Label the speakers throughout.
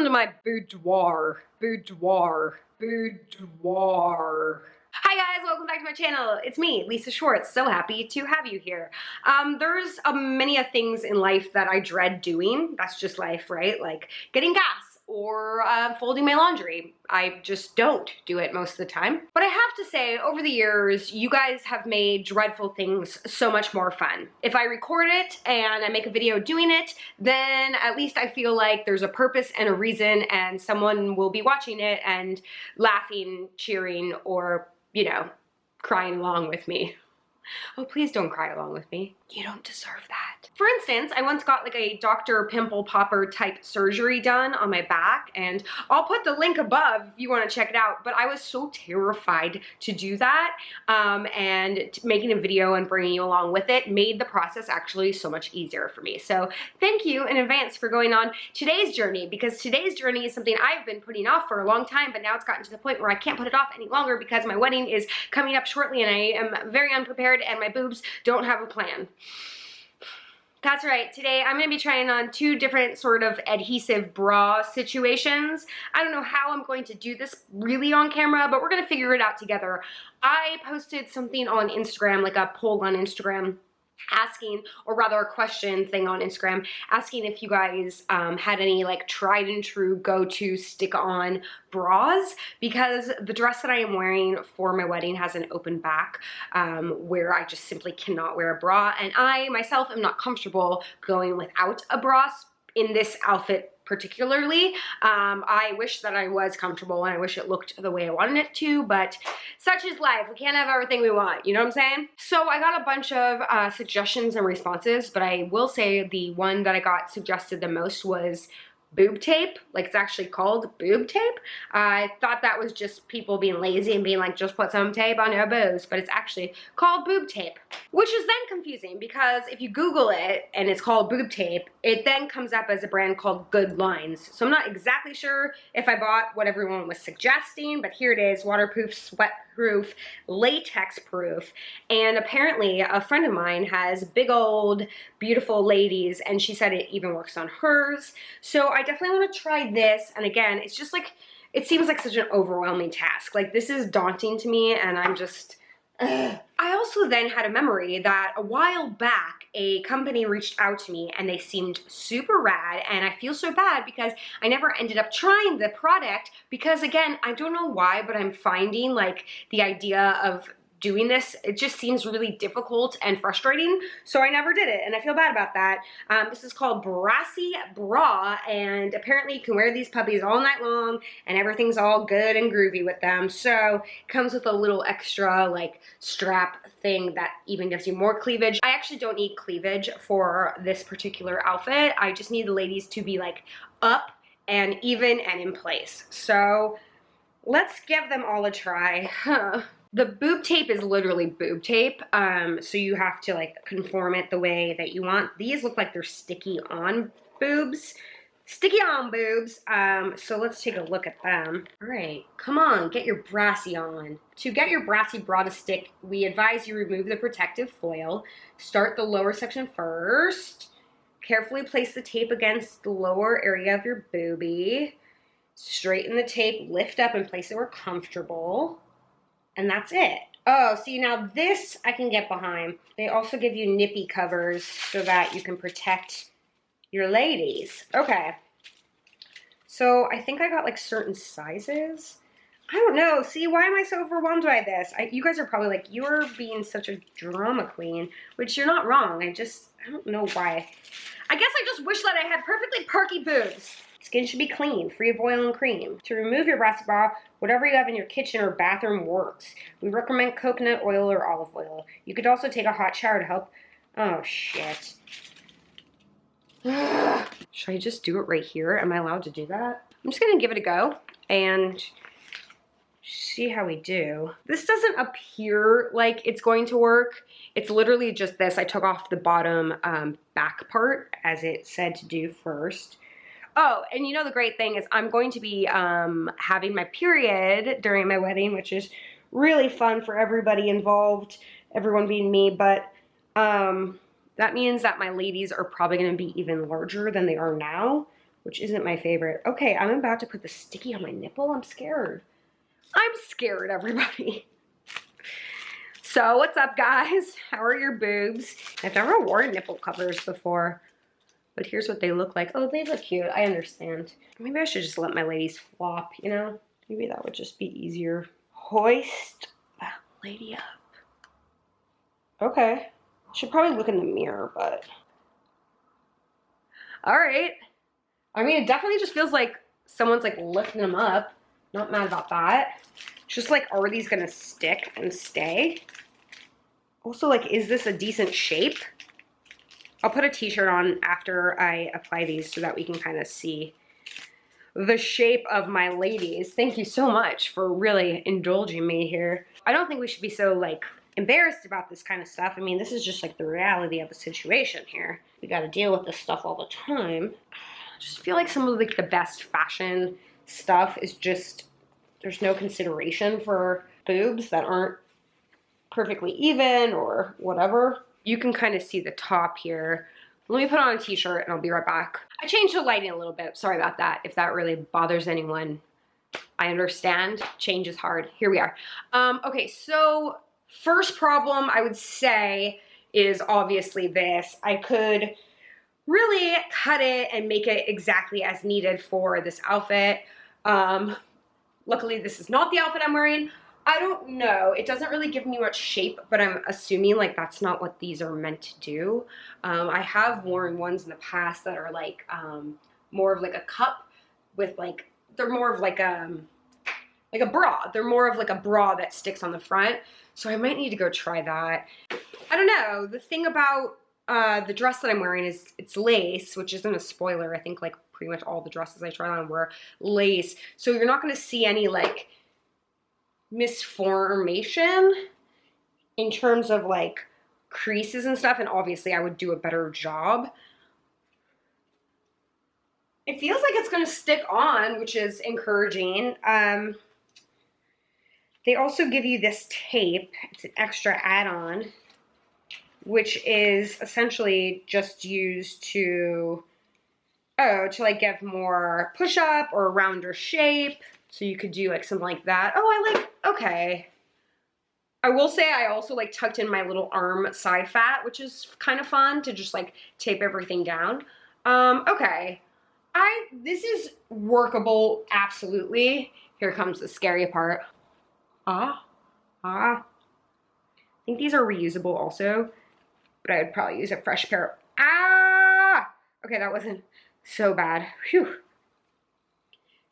Speaker 1: Welcome to my boudoir. Hi guys, welcome back to my channel. It's me, Lisa Schwartz. So happy to have you here. There's many things in life that I dread doing. That's just life, right? Like getting gas or folding my laundry. I just don't do it most of the time. But I have to say, over the years, you guys have made dreadful things so much more fun. If I record it and I make a video doing it, then at least I feel like there's a purpose and a reason, and someone will be watching it and laughing, cheering, or, you know, crying along with me. Oh, please don't cry along with me. You don't deserve that. For instance, I once got like a Dr. Pimple Popper type surgery done on my back, and I'll put the link above if you want to check it out, but I was so terrified to do that, and making a video and bringing you along with it made the process actually so much easier for me. So thank you in advance for going on today's journey, because today's journey is something I've been putting off for a long time, but now it's gotten to the point where I can't put it off any longer because my wedding is coming up shortly and I am very unprepared and my boobs don't have a plan. That's right, today I'm going to be trying on two different sort of adhesive bra situations. I don't know how I'm going to do this really on camera, but we're going to figure it out together. I posted something on Instagram, like a poll on Instagram, asking, or rather a question thing on Instagram, asking if you guys had any like tried and true go-to stick-on bras, because the dress that I am wearing for my wedding has an open back where I just simply cannot wear a bra, and I myself am not comfortable going without a bra in this outfit particularly. I wish that I was comfortable and I wish it looked the way I wanted it to, but such is life. We can't have everything we want, you know what I'm saying? So I got a bunch of suggestions and responses, but I will say the one that I got suggested the most was boob tape. Like, it's actually called boob tape. I thought that was just people being lazy and being like, just put some tape on your boobs, but it's actually called boob tape, which is then confusing because if you Google it and it's called boob tape, it then comes up as a brand called Good Lines. So I'm not exactly sure if I bought what everyone was suggesting, but here it is: waterproof, sweat-proof, latex-proof, and apparently a friend of mine has big old beautiful ladies, and she said it even works on hers. So I definitely want to try this, and again, it's just like, it seems like such an overwhelming task. Like, this is daunting to me, and I'm just, ugh. I also then had a memory that a while back, a company reached out to me and they seemed super rad, and I feel so bad because I never ended up trying the product because, again, I don't know why, but I'm finding like the idea of doing this, it just seems really difficult and frustrating, so I never did it, and I feel bad about that. This is called Brassy Bra, and apparently you can wear these puppies all night long, and everything's all good and groovy with them. So it comes with a little extra like strap thing that even gives you more cleavage. I actually don't need cleavage for this particular outfit. I just need the ladies to be like up and even and in place. So let's give them all a try. The boob tape is literally boob tape, so you have to like conform it the way that you want. These look like they're sticky on boobs. Sticky on boobs. So let's take a look at them. All right, come on, get your brassy on. To get your brassy bra to stick, we advise you remove the protective foil. Start the lower section first. Carefully place the tape against the lower area of your boobie. Straighten the tape, lift up, and place it where comfortable. And that's it. Oh, see, now this I can get behind. They also give you nippy covers so that you can protect your ladies. Okay. So I think I got like certain sizes. I don't know. See, why am I so overwhelmed by this? You guys are probably like, you're being such a drama queen, which you're not wrong. I don't know why. I guess I just wish that I had perfectly perky boobs. Skin should be clean, free of oil and cream. To remove your brassy bra, whatever you have in your kitchen or bathroom works. We recommend coconut oil or olive oil. You could also take a hot shower to help. Oh, shit. Should I just do it right here? Am I allowed to do that? I'm just gonna give it a go and see how we do. This doesn't appear like it's going to work. It's literally just this. I took off the bottom back part as it said to do first. Oh, and you know the great thing is I'm going to be having my period during my wedding, which is really fun for everybody involved, everyone being me, but that means that my ladies are probably going to be even larger than they are now, which isn't my favorite. Okay, I'm about to put the sticky on my nipple. I'm scared. I'm scared, everybody. So what's up, guys? How are your boobs? I've never worn nipple covers before, but here's what they look like. Oh, they look cute. I understand. Maybe I should just let my ladies flop, you know? Maybe that would just be easier. Hoist that lady up. Okay. Should probably look in the mirror, but... All right. I mean, it definitely just feels like someone's like lifting them up. Not mad about that. It's just like, are these gonna stick and stay? Also, like, is this a decent shape? I'll put a t-shirt on after I apply these so that we can kind of see the shape of my ladies. Thank you so much for really indulging me here. I don't think we should be so like embarrassed about this kind of stuff. I mean, this is just like the reality of the situation here. We got to deal with this stuff all the time. I just feel like some of like the best fashion stuff is just, there's no consideration for boobs that aren't perfectly even or whatever. You can kind of see the top here. Let me put on a t-shirt and I'll be right back. I changed the lighting a little bit. Sorry about that. If that really bothers anyone, I understand. Change is hard. Here we are. Okay, so first problem I would say is obviously this. I could really cut it and make it exactly as needed for this outfit. Luckily, this is not the outfit I'm wearing. I don't know. It doesn't really give me much shape, but I'm assuming like that's not what these are meant to do. I have worn ones in the past that are like more of like a cup with like, they're more of like a bra. They're more of like a bra that sticks on the front. So I might need to go try that. I don't know. The thing about the dress that I'm wearing is it's lace, which isn't a spoiler. I think like pretty much all the dresses I tried on were lace. So you're not going to see any like misformation in terms of like creases and stuff, and obviously I would do a better job. It feels like it's going to stick on, which is encouraging. They also give you this tape. It's an extra add-on, which is essentially just used to like give more push-up or a rounder shape. So you could do like something like that. Oh, I like, okay. I will say I also like tucked in my little arm side fat, which is kind of fun to just like tape everything down. Okay. This is workable, absolutely. Here comes the scary part. I think these are reusable also, but I would probably use a fresh pair. Okay, that wasn't so bad. Phew.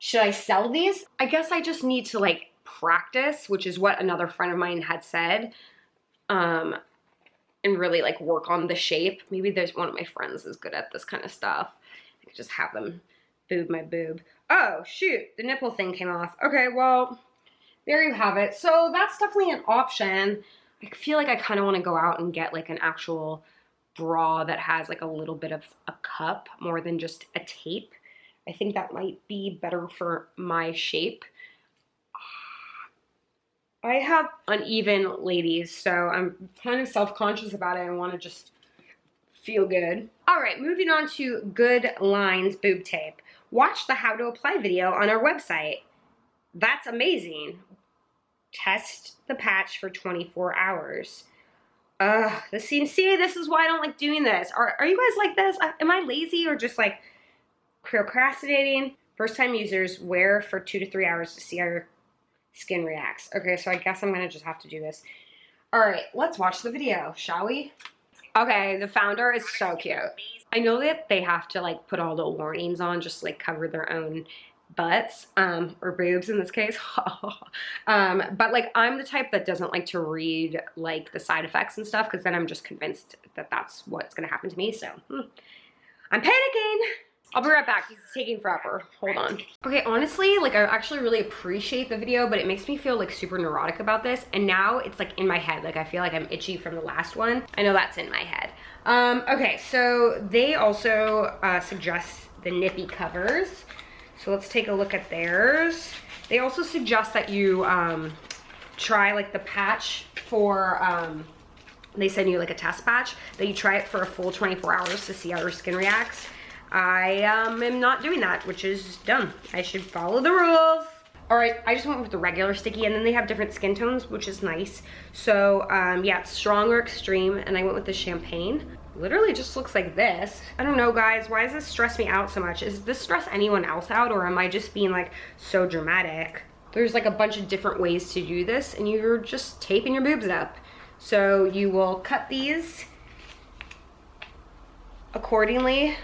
Speaker 1: Should I sell these? I guess I just need to like practice, which is what another friend of mine had said, and really like work on the shape. Maybe there's one of my friends is good at this kind of stuff. I could just have them boob my boob. Oh shoot, the nipple thing came off. Okay, well, there you have it. So that's definitely an option. I feel like I kind of want to go out and get like an actual bra that has like a little bit of a cup more than just a tape. I think that might be better for my shape. I have uneven ladies, so I'm kind of self-conscious about it. I want to just feel good. All right, moving on to Good Lines boob tape. Watch the how to apply video on our website. That's amazing. Test the patch for 24 hours. This seems, see, this is why I don't like doing this. Are you guys like this? Am I lazy or just like procrastinating? First time users wear for 2 to 3 hours to see how your skin reacts. Okay, so I guess I'm gonna just have to do this. All right, let's watch the video, shall we? Okay, the founder is so cute. I know that they have to like put all the warnings on, just like cover their own butts, or boobs in this case. But like I'm the type that doesn't like to read like the side effects and stuff, because then I'm just convinced that that's what's gonna happen to me, so I'm panicking. I'll be right back. This is taking forever. Hold on. Okay, honestly, like I actually really appreciate the video, but it makes me feel like super neurotic about this. And now it's like in my head. Like I feel like I'm itchy from the last one. I know that's in my head. Okay, so they also suggest the nippy covers. So let's take a look at theirs. They also suggest that you try like the patch for, they send you like a test patch, that you try it for a full 24 hours to see how your skin reacts. I am not doing that, which is dumb. I should follow the rules. All right, I just went with the regular sticky, and then they have different skin tones, which is nice. So yeah, it's strong or extreme, and I went with the champagne. Literally just looks like this. I don't know, guys, why does this stress me out so much? Does this stress anyone else out, or am I just being like so dramatic? There's like a bunch of different ways to do this, and you're just taping your boobs up. So you will cut these accordingly,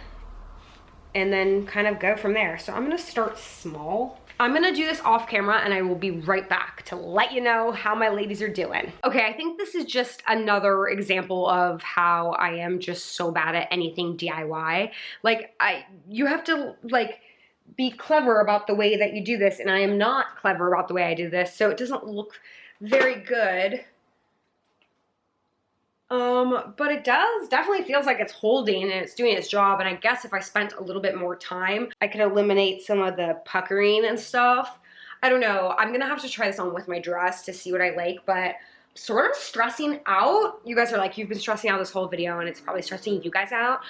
Speaker 1: and then kind of go from there. So I'm gonna start small. I'm gonna do this off camera, and I will be right back to let you know how my ladies are doing. Okay, I think this is just another example of how I am just so bad at anything DIY. Like, you have to like be clever about the way that you do this, and I am not clever about the way I do this, so it doesn't look very good. But it definitely feels like it's holding and it's doing its job, and I guess if I spent a little bit more time, I could eliminate some of the puckering and stuff. I don't know. I'm gonna have to try this on with my dress to see what I like, but sort of stressing out. You guys are like, you've been stressing out this whole video, and it's probably stressing you guys out.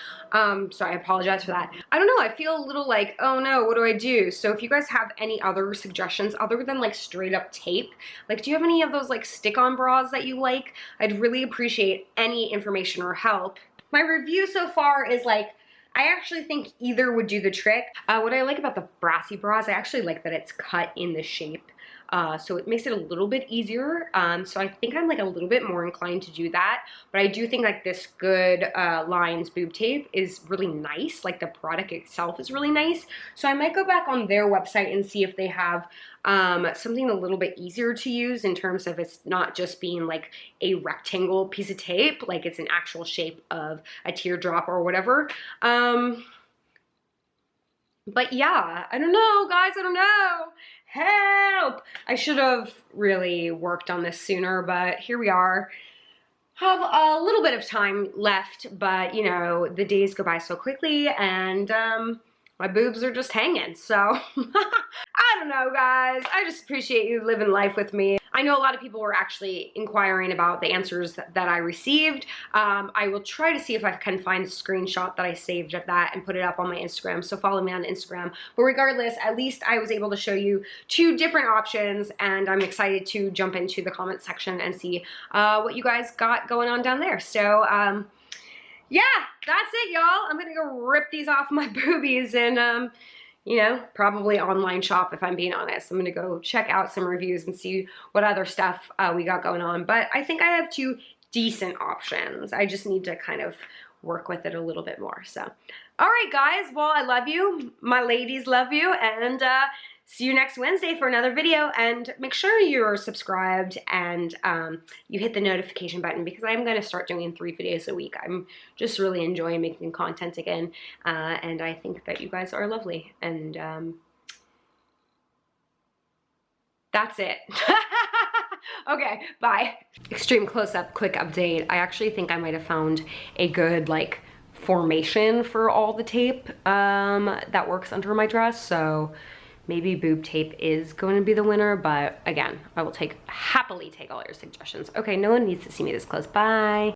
Speaker 1: So I apologize for that. I don't know, I feel a little like, oh no, what do I do? So if you guys have any other suggestions other than like straight up tape, like do you have any of those like stick-on bras that you like? I'd really appreciate any information or help. My review so far is like, I actually think either would do the trick. What I like about the Brassy Bras, I actually like that it's cut in the shape. So it makes it a little bit easier. So I think I'm like a little bit more inclined to do that. But I do think like this Good Lines boob tape is really nice. Like the product itself is really nice. So I might go back on their website and see if they have something a little bit easier to use in terms of it's not just being like a rectangle piece of tape, like it's an actual shape of a teardrop or whatever. But yeah, I don't know, guys, I don't know. Help! I should have really worked on this sooner, but here we are. Have a little bit of time left, but you know, the days go by so quickly, and my boobs are just hanging, so I don't know, guys. I just appreciate you living life with me. I know a lot of people were actually inquiring about the answers that I received. I will try to see if I can find a screenshot that I saved of that and put it up on my Instagram, so follow me on Instagram. But regardless, at least I was able to show you 2 different options, and I'm excited to jump into the comment section and see what you guys got going on down there. So, yeah, that's it, y'all. I'm gonna go rip these off my boobies and, you know, probably online shop if I'm being honest. I'm gonna go check out some reviews and see what other stuff we got going on. But I think I have 2 decent options. I just need to kind of work with it a little bit more. So, all right, guys. Well, I love you. My ladies love you. And see you next Wednesday for another video. And make sure you're subscribed and you hit the notification button, because I'm going to start doing 3 videos a week. I'm just really enjoying making content again. And I think that you guys are lovely. And that's it. Okay, bye. Extreme close-up, quick update. I actually think I might have found a good like formation for all the tape that works under my dress. So maybe boob tape is going to be the winner, but again, I will happily take all your suggestions. Okay, no one needs to see me this close. Bye.